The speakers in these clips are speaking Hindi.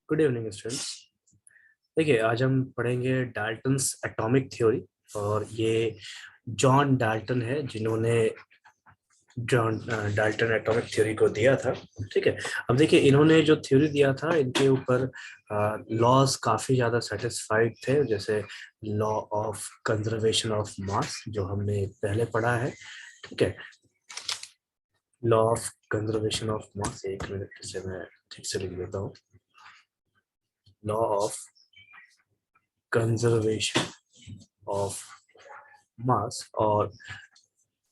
Good evening students. देखिए, आज हम पढ़ेंगे डाल्टन्स एटॉमिक थ्योरी। और ये जॉन डाल्टन है जिन्होंने जॉन डाल्टन एटॉमिक थ्योरी को दिया था। ठीक है। अब देखिए, इन्होंने जो थ्योरी दिया था इनके ऊपर लॉज काफी ज्यादा सेटिस्फाइड थे, जैसे law of conservation of mass जो हमने पहले पढ़ा है। ठीक है। Law of conservation of mass, एक मिनट से मैं ठीक से लिख देता हूँ। Law of conservation of mass और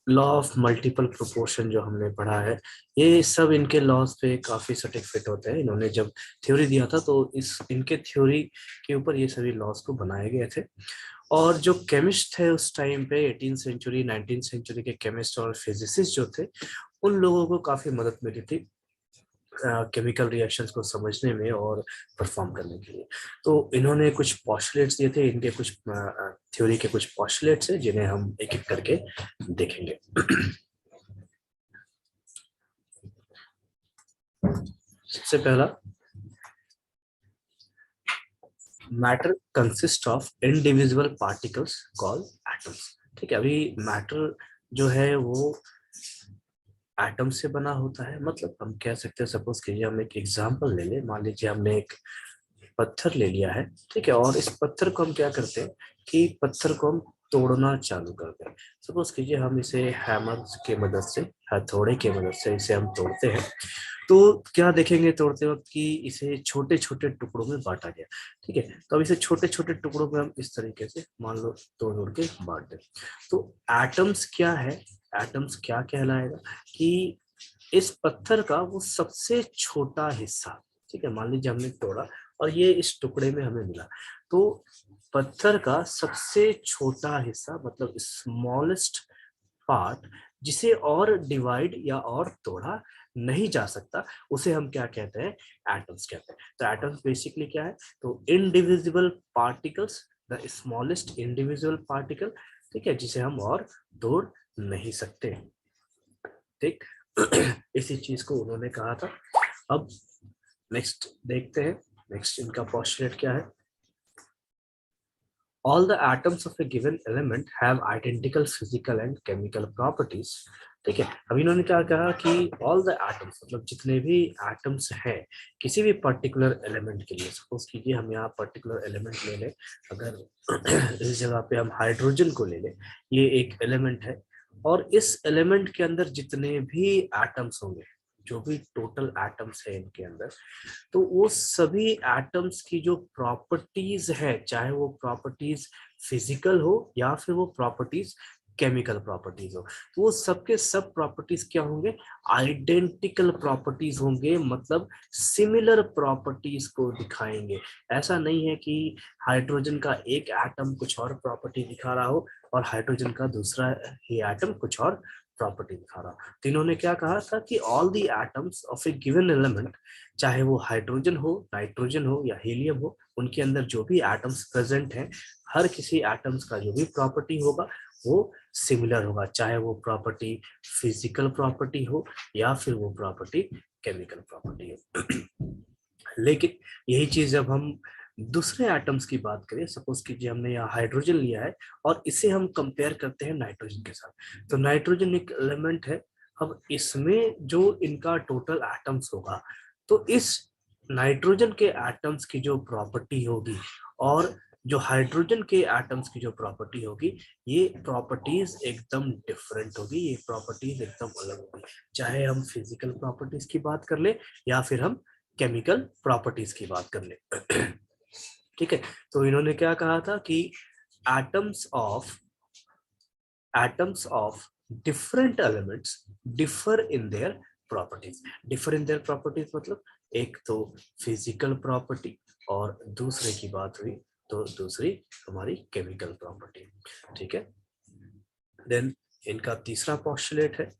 लॉ ऑफ मल्टीपल प्रोपोर्शन जो हमने पढ़ा है, ये सब इनके लॉज पे काफी सटीक फिट होते हैं। इन्होंने जब थ्योरी दिया था तो इस इनके थ्योरी के ऊपर ये सभी लॉज को बनाए गए थे। और जो केमिस्ट थे उस टाइम पे 18th सेंचुरी 19th सेंचुरी के केमिस्ट और फिजिसिस्ट जो थे, उन लोगों को काफी मदद मिली थी केमिकल रिएक्शंस को समझने में और परफॉर्म करने के लिए। तो इन्होंने कुछ पॉस्टुलेट्स दिए थे, इनके कुछ थ्योरी के कुछ पॉस्टुलेट्स हैं जिन्हें हम एक एक करके देखेंगे। सबसे पहला, matter consist of individual particles called atoms. ठीक है। अभी मैटर जो है वो एटम से बना होता है। मतलब हम कह सकते हैं, सपोज कीजिए हम एक एग्जांपल ले लें। मान लीजिए हमने एक पत्थर ले लिया है। ठीक है। और इस पत्थर को हम क्या करते हैं कि पत्थर को हम तोड़ना चालू करते हैं। सपोज कीजिए हम इसे हैमर के मदद से, हथौड़े के मदद से इसे हम तोड़ते हैं। तो क्या देखेंगे तोड़ते वक्त कि इसे छोटे छोटे टुकड़ों में बांटा गया। ठीक है। तो अब इसे छोटे छोटे टुकड़ों में हम इस तरीके से मान लो तोड़ तोड़ के बांट दें। तो एटम्स क्या है, एटम्स क्या कहलाएगा कि इस पत्थर का वो सबसे छोटा हिस्सा। ठीक है। मान लीजिए हमने तोड़ा और ये इस टुकड़े में हमें मिला, तो पत्थर का सबसे छोटा हिस्सा मतलब स्मॉलेस्ट पार्ट, जिसे और डिवाइड या और तोड़ा नहीं जा सकता, उसे हम क्या कहते हैं, एटम्स कहते हैं। तो एटम्स बेसिकली क्या है, तो indivisible particles, the smallest individual particle. ठीक है, जिसे हम और तोड़ नहीं सकते। ठीक। इसी चीज को उन्होंने कहा था। अब नेक्स्ट देखते हैं, नेक्स्ट इनका पोस्टुलेट क्या है। All the atoms of a given element have identical physical and chemical properties. ठीक है। अब इन्होंने क्या कहा कि all the atoms मतलब जितने भी एटम्स हैं किसी भी पर्टिकुलर एलिमेंट के लिए, सपोज कीजिए हम यहाँ पर्टिकुलर एलिमेंट ले लें। अगर इस जगह पे हम हाइड्रोजन को ले लें, ये एक एलिमेंट है और इस एलिमेंट के अंदर जितने भी एटम्स होंगे, जो भी टोटल एटम्स है इनके अंदर, तो वो सभी एटम्स की जो प्रॉपर्टीज है, चाहे वो प्रॉपर्टीज फिजिकल हो या फिर वो प्रॉपर्टीज केमिकल प्रॉपर्टीज हो, तो वो सबके सब प्रॉपर्टीज क्या होंगे, आइडेंटिकल प्रॉपर्टीज होंगे। मतलब सिमिलर प्रॉपर्टीज को दिखाएंगे। ऐसा नहीं है कि हाइड्रोजन का एक एटम कुछ और प्रॉपर्टी दिखा रहा हो और हाइड्रोजन का दूसरा ही एटम कुछ और प्रॉपर्टी दिखा रहा हो। तो इन्होंने क्या कहा था कि all the atoms of A given element, चाहे वो हाइड्रोजन हो, नाइट्रोजन हो या हीलियम हो, उनके अंदर जो भी एटम्स प्रेजेंट हैं, हर किसी एटम्स का जो भी प्रॉपर्टी होगा वो सिमिलर होगा, चाहे वो प्रॉपर्टी फिजिकल प्रॉपर्टी हो या फिर वो प्रॉपर्टी केमिकल प्रॉपर्टी हो। लेकिन यही चीज जब हम दूसरे एटम्स की बात करें, सपोज कीजिए हमने यहाँ हाइड्रोजन लिया है और इसे हम कंपेयर करते हैं नाइट्रोजन के साथ, तो नाइट्रोजन एक एलिमेंट है। अब इसमें जो इनका टोटल एटम्स होगा, तो इस नाइट्रोजन के एटम्स की जो प्रॉपर्टी होगी और जो हाइड्रोजन के एटम्स की जो प्रॉपर्टी होगी, ये प्रॉपर्टीज एकदम डिफरेंट होगी, ये प्रॉपर्टीज एकदम अलग होगी। चाहे हम फिजिकल प्रॉपर्टीज की बात कर ले या फिर हम केमिकल प्रॉपर्टीज की बात कर ले। ठीक है। तो इन्होंने क्या कहा था कि atoms of atoms of different elements differ in their properties. Differ in their properties मतलब एक तो फिजिकल प्रॉपर्टी और दूसरे की बात हुई तो दूसरी हमारी केमिकल प्रॉपर्टी। ठीक है। देन इनका तीसरा पोस्टुलेट है।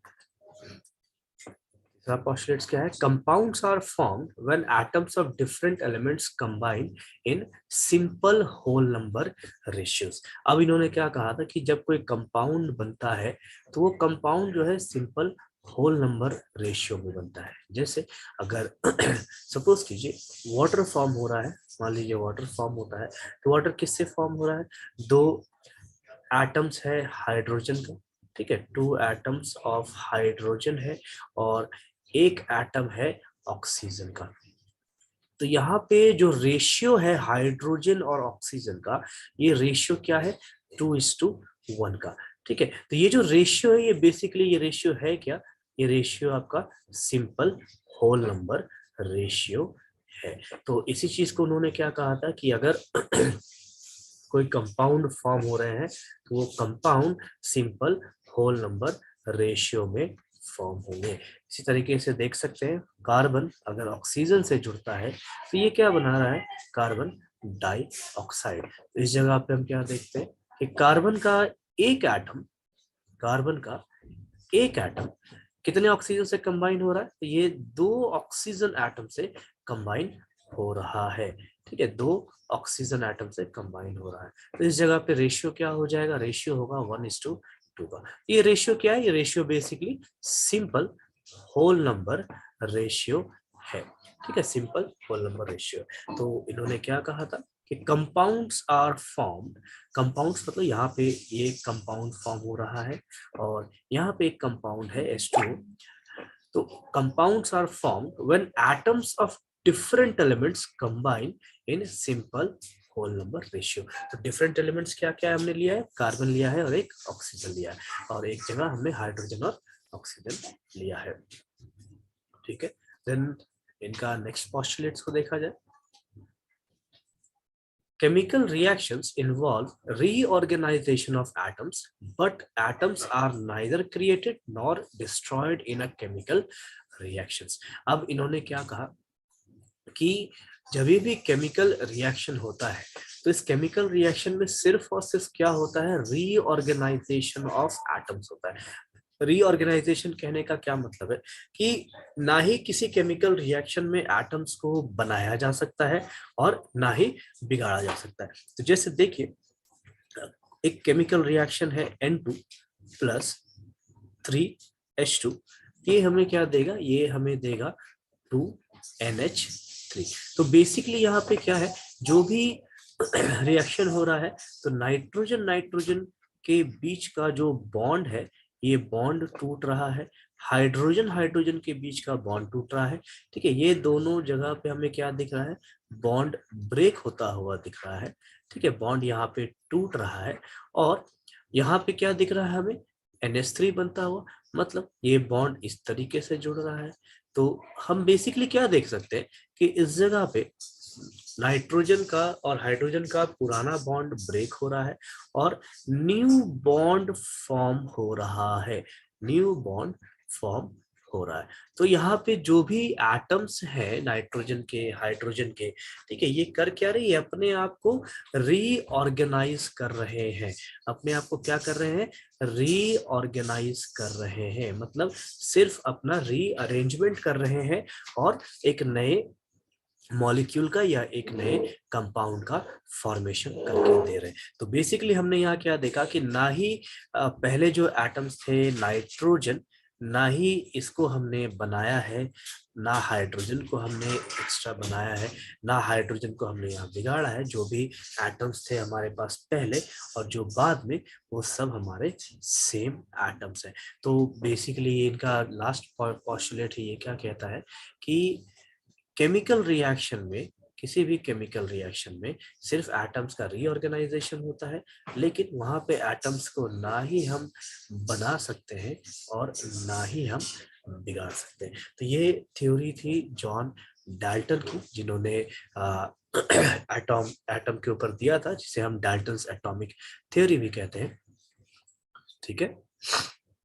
Postulates क्या है, compounds are formed when atoms of different elements combine in simple whole number ratios। अब इन्होंने क्या कहा था कि जब कोई कंपाउंड बनता है तो वो कंपाउंड जो है सिंपल होल नंबर रेशियो में बनता है। जैसे अगर सपोज कीजिए वाटर फॉर्म हो रहा है, मान लीजिए वाटर फॉर्म होता है, तो वाटर किससे फॉर्म हो रहा है, दो एटम्स है हाइड्रोजन का, ठीक है, टू एटम्स ऑफ हाइड्रोजन है और एक एटम है ऑक्सीजन का। तो यहाँ पे जो रेशियो है हाइड्रोजन और ऑक्सीजन का, ये रेशियो क्या है, 2:1 का, ठीक है। तो ये जो रेशियो है, ये बेसिकली ये रेशियो है क्या, ये रेशियो आपका सिंपल होल नंबर रेशियो है। तो इसी चीज को उन्होंने क्या कहा था कि अगर कोई कंपाउंड फॉर्म हो रहे हैं तो वो compound simple whole number ratio में फॉर्म होंगे। इसी तरीके से देख सकते हैं कार्बन अगर ऑक्सीजन से जुड़ता है तो ये क्या बना रहा है, कार्बन डाइऑक्साइड। तो इस जगह पे हम क्या देखते हैं कि एक एटम कार्बन का एक एटम कितने ऑक्सीजन से कंबाइन हो रहा है, तो ये 2 ऑक्सीजन एटम से कंबाइन हो रहा है, ठीक है, 2 ऑक्सीजन एटम से कंबाइन हो रहा है। तो इस जगह पे रेशियो क्या हो जाएगा, रेशियो होगा 1:2 का। ये रेशियो क्या है, ये ratio basically simple whole number ratio है, ठीक है, सिंपल होल नंबर रेशियो। तो इन्होंने क्या कहा था कि कंपाउंड्स आर फॉर्म्ड, कंपाउंड्स मतलब यहाँ पे ये कंपाउंड फॉर्म हो रहा है और यहाँ पे एक कंपाउंड है H2O। तो compounds are formed when atoms of different elements combine in simple whole number ratio. तो डिफरेंट एलिमेंट्स क्या क्या हमने लिया है, कार्बन लिया है और एक ऑक्सीजन लिया है और एक जगह हमने हाइड्रोजन और ऑक्सीजन लिया है, ठीक है। देन इनका नेक्स्ट पोस्टुलेट्स को देखा जाए। Chemical reactions involve reorganization of atoms, but atoms are neither created nor destroyed in a chemical reactions. अब इन्होंने क्या कहा कि जब भी केमिकल रिएक्शन होता है तो इस केमिकल रिएक्शन में सिर्फ और सिर्फ क्या होता है, रीऑर्गेनाइजेशन ऑफ एटम्स होता है। रीऑर्गेनाइजेशन कहने का क्या मतलब है कि ना ही किसी केमिकल रिएक्शन में एटम्स को बनाया जा सकता है और ना ही बिगाड़ा जा सकता है। तो जैसे देखिए एक केमिकल रिएक्शन है N2 प्लस 3H2, ये हमें क्या देगा, ये हमें देगा 2NH3। तो बेसिकली यहाँ पे क्या है, जो भी रिएक्शन हो रहा है तो नाइट्रोजन नाइट्रोजन के बीच का जो बॉन्ड है ये बॉन्ड टूट रहा है, हाइड्रोजन हाइड्रोजन के बीच का बॉन्ड टूट रहा है, ठीक है। ये दोनों जगह पे हमें क्या दिख रहा है, बॉन्ड ब्रेक होता हुआ दिख रहा है, ठीक है, बॉन्ड यहाँ पे टूट रहा है और यहाँ पे क्या दिख रहा है हमें, NH3 बनता हुआ, मतलब ये बॉन्ड इस तरीके से जुड़ रहा है। तो हम बेसिकली क्या देख सकते हैं कि इस जगह पे नाइट्रोजन का और हाइड्रोजन का पुराना बॉन्ड ब्रेक हो रहा है और न्यू बॉन्ड फॉर्म हो रहा है, न्यू बॉन्ड फॉर्म हो रहा है। तो यहाँ पे जो भी एटम्स हैं नाइट्रोजन के हाइड्रोजन के, ठीक है, ये कर क्या रही है, अपने आप को रीऑर्गेनाइज कर रहे हैं, अपने आप को क्या कर रहे हैं, रीऑर्गेनाइज कर रहे हैं, मतलब सिर्फ अपना रीअरेंजमेंट कर रहे हैं और एक नए मॉलिक्यूल का या एक नए कंपाउंड का फॉर्मेशन करके दे रहे हैं। तो बेसिकली हमने यहाँ क्या देखा कि ना ही पहले जो एटम्स थे नाइट्रोजन, ना ही इसको हमने बनाया है, ना हाइड्रोजन को हमने एक्स्ट्रा बनाया है, ना हाइड्रोजन को हमने यहाँ बिगाड़ा है। जो भी एटम्स थे हमारे पास पहले और जो बाद में, वो सब हमारे सेम एटम्स हैं। तो बेसिकली इनका लास्ट पोस्टुलेट ये क्या कहता है कि केमिकल रिएक्शन में, किसी भी केमिकल रिएक्शन में सिर्फ एटम्स का रीऑर्गेनाइजेशन होता है, लेकिन वहां पे एटम्स को ना ही हम बना सकते हैं और ना ही हम बिगाड़ सकते हैं। तो ये थ्योरी थी जॉन डाल्टन की, जिन्होंने एटम एटम के ऊपर दिया था, जिसे हम डाल्टन्स एटॉमिक थ्योरी भी कहते हैं, ठीक है।